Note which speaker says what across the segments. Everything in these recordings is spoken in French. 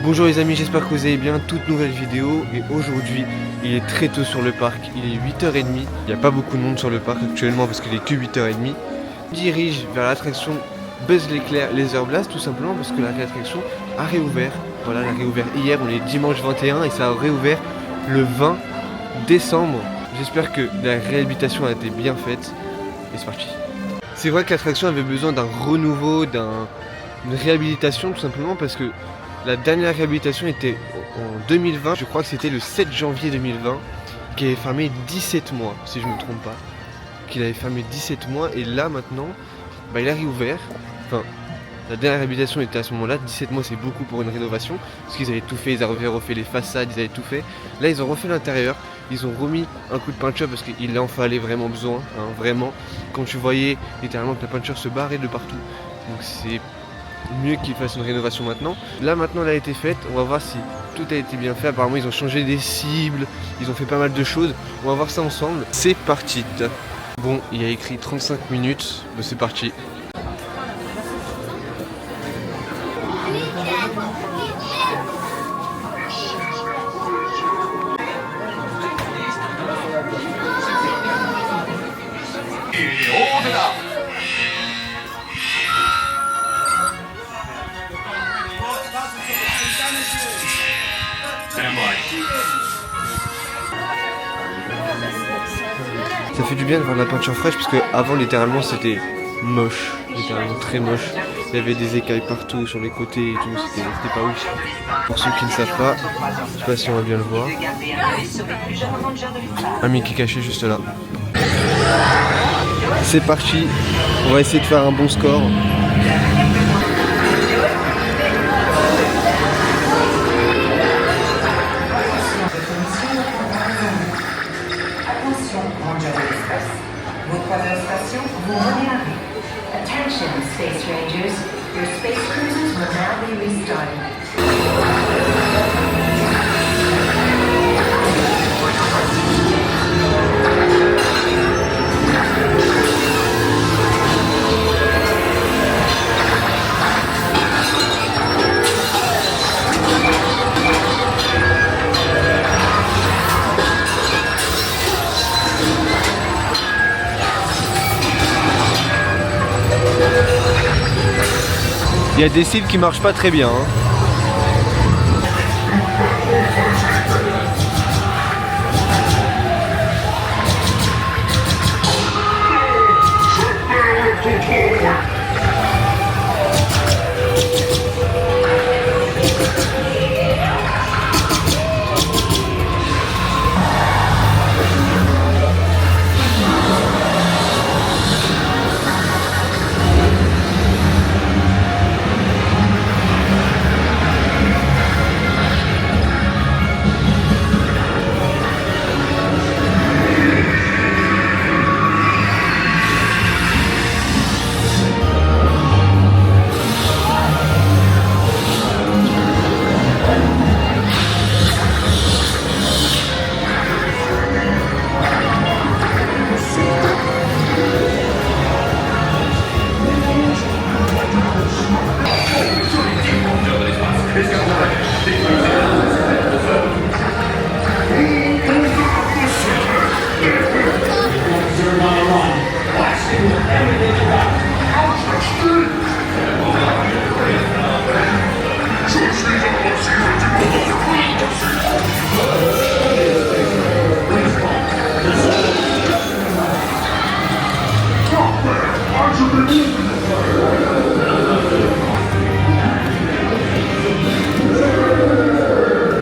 Speaker 1: Bonjour les amis, j'espère que vous allez bien, toute nouvelle vidéo et aujourd'hui il est très tôt sur le parc, il est 8h30, il n'y a pas beaucoup de monde sur le parc actuellement parce qu'il est que 8h30. Je me dirige vers l'attraction Buzz l'éclair Laser Blast tout simplement parce que l'attraction a réouvert, voilà elle a réouvert hier, on est dimanche 21 et ça a réouvert le 20 décembre. J'espère que la réhabilitation a été bien faite et c'est parti. C'est vrai que l'attraction avait besoin d'un renouveau, d'une réhabilitation tout simplement parce que la dernière réhabilitation était en 2020, je crois que c'était le 7 janvier 2020, qui avait fermé 17 mois, si je ne me trompe pas. Qu'il avait fermé 17 mois et là maintenant, il a réouvert. Enfin, la dernière réhabilitation était à ce moment-là, 17 mois c'est beaucoup pour une rénovation, parce qu'ils avaient tout fait, ils avaient refait les façades, ils avaient tout fait. Là ils ont refait l'intérieur, ils ont remis un coup de peinture parce qu'il en fallait vraiment besoin, hein, vraiment. Quand tu voyais littéralement que la peinture se barrait de partout, donc c'est mieux qu'ils fassent une rénovation maintenant. Là maintenant elle a été faite, on va voir si tout a été bien fait. Apparemment ils ont changé des cibles, ils ont fait pas mal de choses. On va voir ça ensemble. C'est parti. Bon, il y a écrit 35 minutes, mais c'est parti. Ça fait du bien de voir de la peinture fraîche parce que avant littéralement c'était moche, littéralement très moche. Il y avait des écailles partout sur les côtés et tout, c'était pas ouf. Pour ceux qui ne savent pas, je sais pas si on va bien le voir. Un Mickey caché juste là. C'est parti, on va essayer de faire un bon score.
Speaker 2: Vos premières stations, vous revenez à vie. Attention, Space Rangers. Your space cruisers will now be restarted.
Speaker 1: Il y a des cibles qui marchent pas très bien.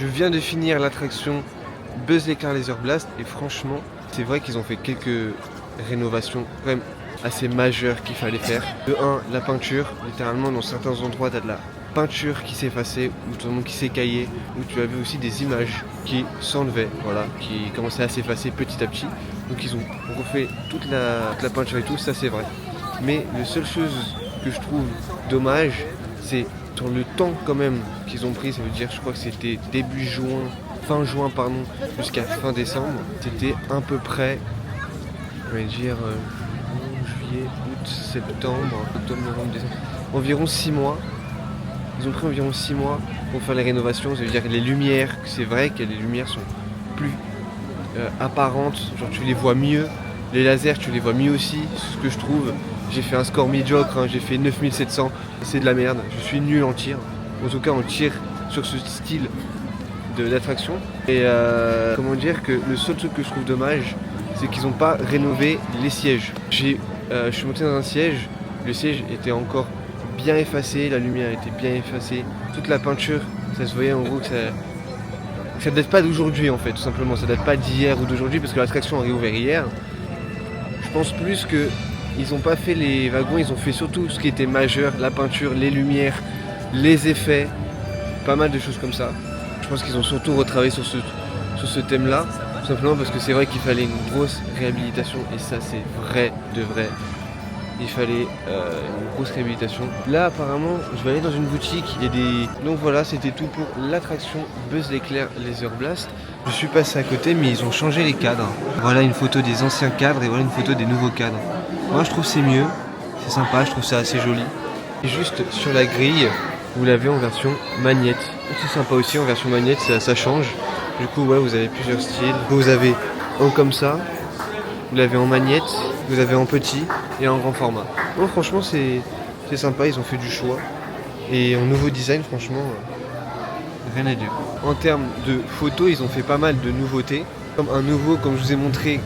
Speaker 1: Je viens de finir l'attraction Buzz l'éclair Laser Blast et franchement c'est vrai qu'ils ont fait quelques rénovations quand même assez majeures qu'il fallait faire. De 1, la peinture, littéralement dans certains endroits t'as de la peinture qui s'effaçait ou tout le monde qui s'écaillait, où tu avais aussi des images qui s'enlevaient, voilà, qui commençaient à s'effacer petit à petit. Donc ils ont refait toute la peinture et tout, ça c'est vrai. Mais la seule chose que je trouve dommage, c'est sur le temps quand même qu'ils ont pris, ça veut dire je crois que c'était début juin, fin juin pardon, jusqu'à fin décembre. C'était à peu près, on va dire juillet, août, septembre, octobre, novembre, décembre, environ 6 mois. Ils ont pris environ 6 mois pour faire les rénovations. Ça veut dire les lumières, c'est vrai que les lumières sont plus apparentes, genre tu les vois mieux. Les lasers, tu les vois mieux aussi, c'est ce que je trouve. J'ai fait un score médiocre, hein, j'ai fait 9700, c'est de la merde. Je suis nul en tir. En tout cas, en tir sur ce style d'attraction. Et comment dire que le seul truc que je trouve dommage, c'est qu'ils n'ont pas rénové les sièges. Je suis monté dans un siège, le siège était encore bien effacé, la lumière était bien effacée, toute la peinture, ça se voyait en gros que ça date pas d'aujourd'hui en fait, tout simplement, ça date pas d'hier ou d'aujourd'hui parce que l'attraction a réouvert hier. Je pense plus que ils ont pas fait les wagons, ils ont fait surtout ce qui était majeur, la peinture, les lumières, les effets, pas mal de choses comme ça. Je pense qu'ils ont surtout retravaillé sur ce thème-là, tout simplement parce que c'est vrai qu'il fallait une grosse réhabilitation et ça c'est vrai de vrai. Il fallait une grosse réhabilitation. Là apparemment je vais aller dans une boutique, il y a des... Donc voilà, c'était tout pour l'attraction Buzz l'éclair Laser Blast. Je suis passé à côté mais ils ont changé les cadres. Voilà une photo des anciens cadres et voilà une photo des nouveaux cadres. Moi je trouve c'est mieux, c'est sympa, je trouve ça assez joli. Et juste sur la grille, vous l'avez en version magnète. C'est sympa aussi en version magnète, ça change. Du coup ouais, vous avez plusieurs styles. Vous avez un comme ça, vous l'avez en magnète, vous avez en petit et en grand format. Bon franchement c'est sympa, ils ont fait du choix. Et en nouveau design franchement, rien à dire. En termes de photos, ils ont fait pas mal de nouveautés. Comme un nouveau, comme je vous ai montré,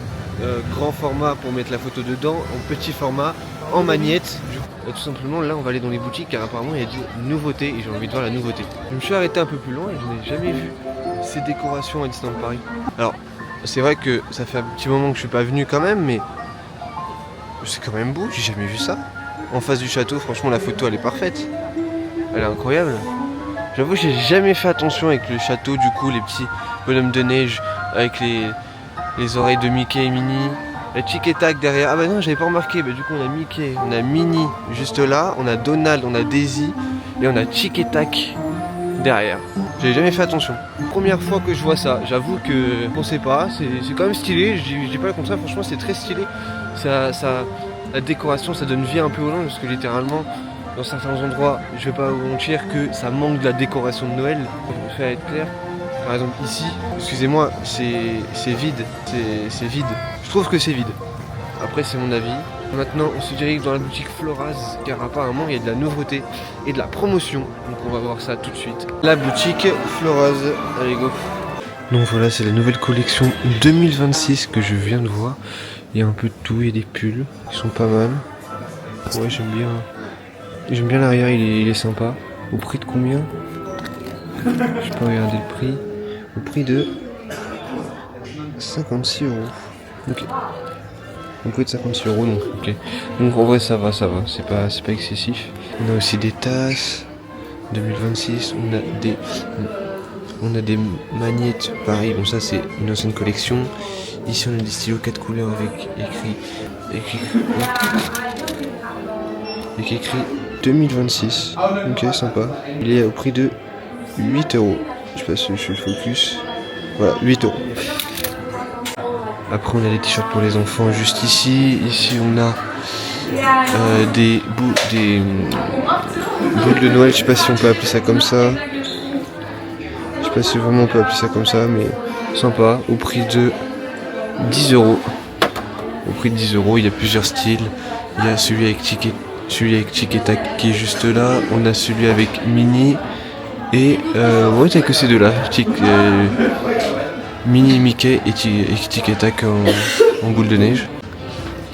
Speaker 1: grand format pour mettre la photo dedans, en petit format, en magnète. Tout simplement là on va aller dans les boutiques car apparemment il y a des nouveautés et j'ai envie de voir la nouveauté. Je me suis arrêté un peu plus loin et je n'ai jamais vu ces décorations à Disneyland Paris. Alors c'est vrai que ça fait un petit moment que je suis pas venu quand même, mais c'est quand même beau, j'ai jamais vu ça. En face du château, franchement la photo elle est parfaite. Elle est incroyable. J'avoue j'ai jamais fait attention avec le château, du coup les petits bonhommes de neige avec les oreilles de Mickey et Minnie. La Tic et Tac derrière. Ah bah non, j'avais pas remarqué. Bah du coup on a Mickey, on a Minnie juste là, on a Donald, on a Daisy et on a Tic et Tac derrière. J'avais jamais fait attention. Première fois que je vois ça, j'avoue que on sait pas, c'est quand même stylé, je dis pas le contraire, franchement c'est très stylé. La décoration ça donne vie un peu au long parce que littéralement dans certains endroits, je vais pas vous mentir que ça manque de la décoration de Noël. Pour faire être clair. Par exemple ici, excusez-moi, c'est vide, c'est vide. Je trouve que c'est vide. Après c'est mon avis. Maintenant on se dirige dans la boutique Floraz car apparemment il y a de la nouveauté et de la promotion. Donc on va voir ça tout de suite. La boutique Floraz, allez go. Donc voilà, c'est la nouvelle collection 2026 que je viens de voir. Il y a un peu de tout, il y a des pulls qui sont pas mal. Ouais j'aime bien. J'aime bien l'arrière, il est sympa. Au prix de combien? Je peux regarder le prix. Au prix de 56 €. Ok. Au prix de 56 €, donc ok. Donc en vrai ça va, c'est pas excessif. On a aussi des tasses 2026, on a des magnettes, pareil, bon ça c'est une ancienne collection. Ici on a des stylos 4 couleurs avec écrit 2026. Ok, sympa. Il est au prix de 8 €. Je sais pas si je suis le focus. Voilà, 8 €. Après on a des t-shirts pour les enfants juste ici. Ici on a des boules de Noël, je sais pas si on peut appeler ça comme ça. Je sais pas si vraiment on peut appeler ça comme ça, mais sympa, au prix de 10 €. Au prix de 10 €, il y a plusieurs styles. Il y a celui avec Tic et Tac qui est juste là. On a celui avec Minnie. Et ouais, t'as que ces deux-là. Minnie, Mickey et Tic et Tac en boule de neige.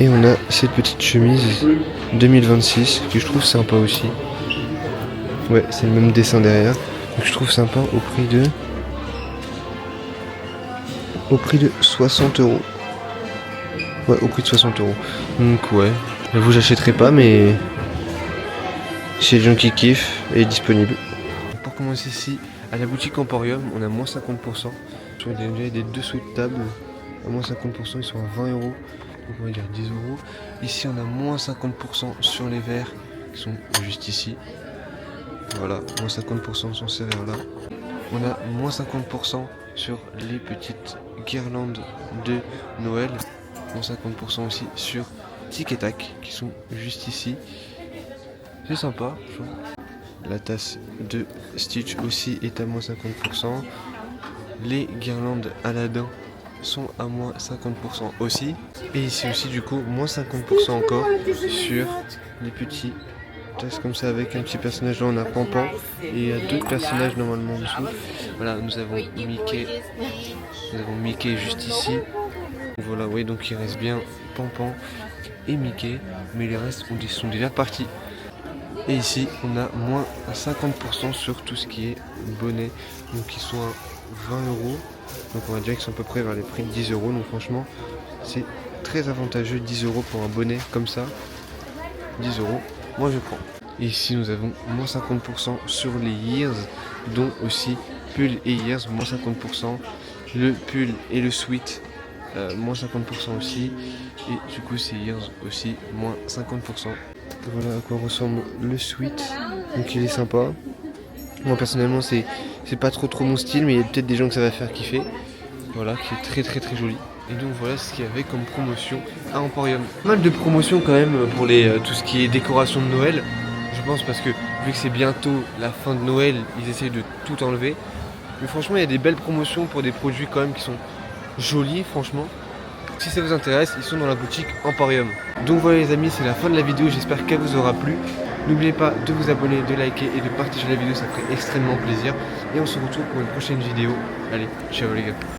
Speaker 1: Et on a cette petite chemise 2026 que je trouve sympa aussi. Ouais, c'est le même dessin derrière. Donc je trouve sympa au prix de 60 €. Ouais, au prix de 60 €. Donc ouais, j'avoue j'achèterai pas, mais si les gens qui kiffent, elle est disponible. Pour commencer ici, à la boutique Emporium, on a moins 50%. Sur des dessous de table, à moins 50%, ils sont à 20 €. Donc on va dire 10 €. Ici on a moins 50% sur les verres qui sont juste ici. Voilà, moins 50% sur ces verres là. On a moins 50% sur les petites guirlandes de Noël. Moins 50% aussi sur Tic et Tac qui sont juste ici. C'est sympa, je trouve. la tasse de Stitch aussi est à moins 50%. Les guirlandes Aladdin sont à moins 50% aussi. Et ici aussi du coup moins 50% encore sur les petits tasses comme ça avec un petit personnage. Là on a Pampan et il y a d'autres personnages normalement en dessous. Voilà, nous avons Mickey juste ici. Voilà, oui, donc il reste bien Pampan et Mickey, mais les restes sont déjà partis. Et ici on a moins 50% sur tout ce qui est bonnet, donc ils sont à 20 €. Donc on va dire qu'ils sont à peu près vers les prix de 10 €. Donc franchement c'est très avantageux, 10 € pour un bonnet comme ça. 10 €, moi je prends. Et ici nous avons moins 50% sur les Years, dont aussi pull et Years, moins 50%. Le pull et le sweat, moins 50% aussi. Et du coup c'est Years aussi, moins 50%. Voilà à quoi ressemble le sweat. Donc il est sympa. Moi personnellement c'est pas trop mon style, mais il y a peut-être des gens que ça va faire kiffer. Voilà, qui est très joli. Et donc voilà ce qu'il y avait comme promotion à Emporium. Pas mal de promotions quand même pour tout ce qui est décoration de Noël. Je pense parce que vu que c'est bientôt la fin de Noël, ils essayent de tout enlever. Mais franchement il y a des belles promotions pour des produits quand même qui sont jolis franchement. Si ça vous intéresse, ils sont dans la boutique Emporium. Donc voilà les amis, c'est la fin de la vidéo, j'espère qu'elle vous aura plu. N'oubliez pas de vous abonner, de liker et de partager la vidéo, ça ferait extrêmement plaisir. Et on se retrouve pour une prochaine vidéo. Allez, ciao les gars.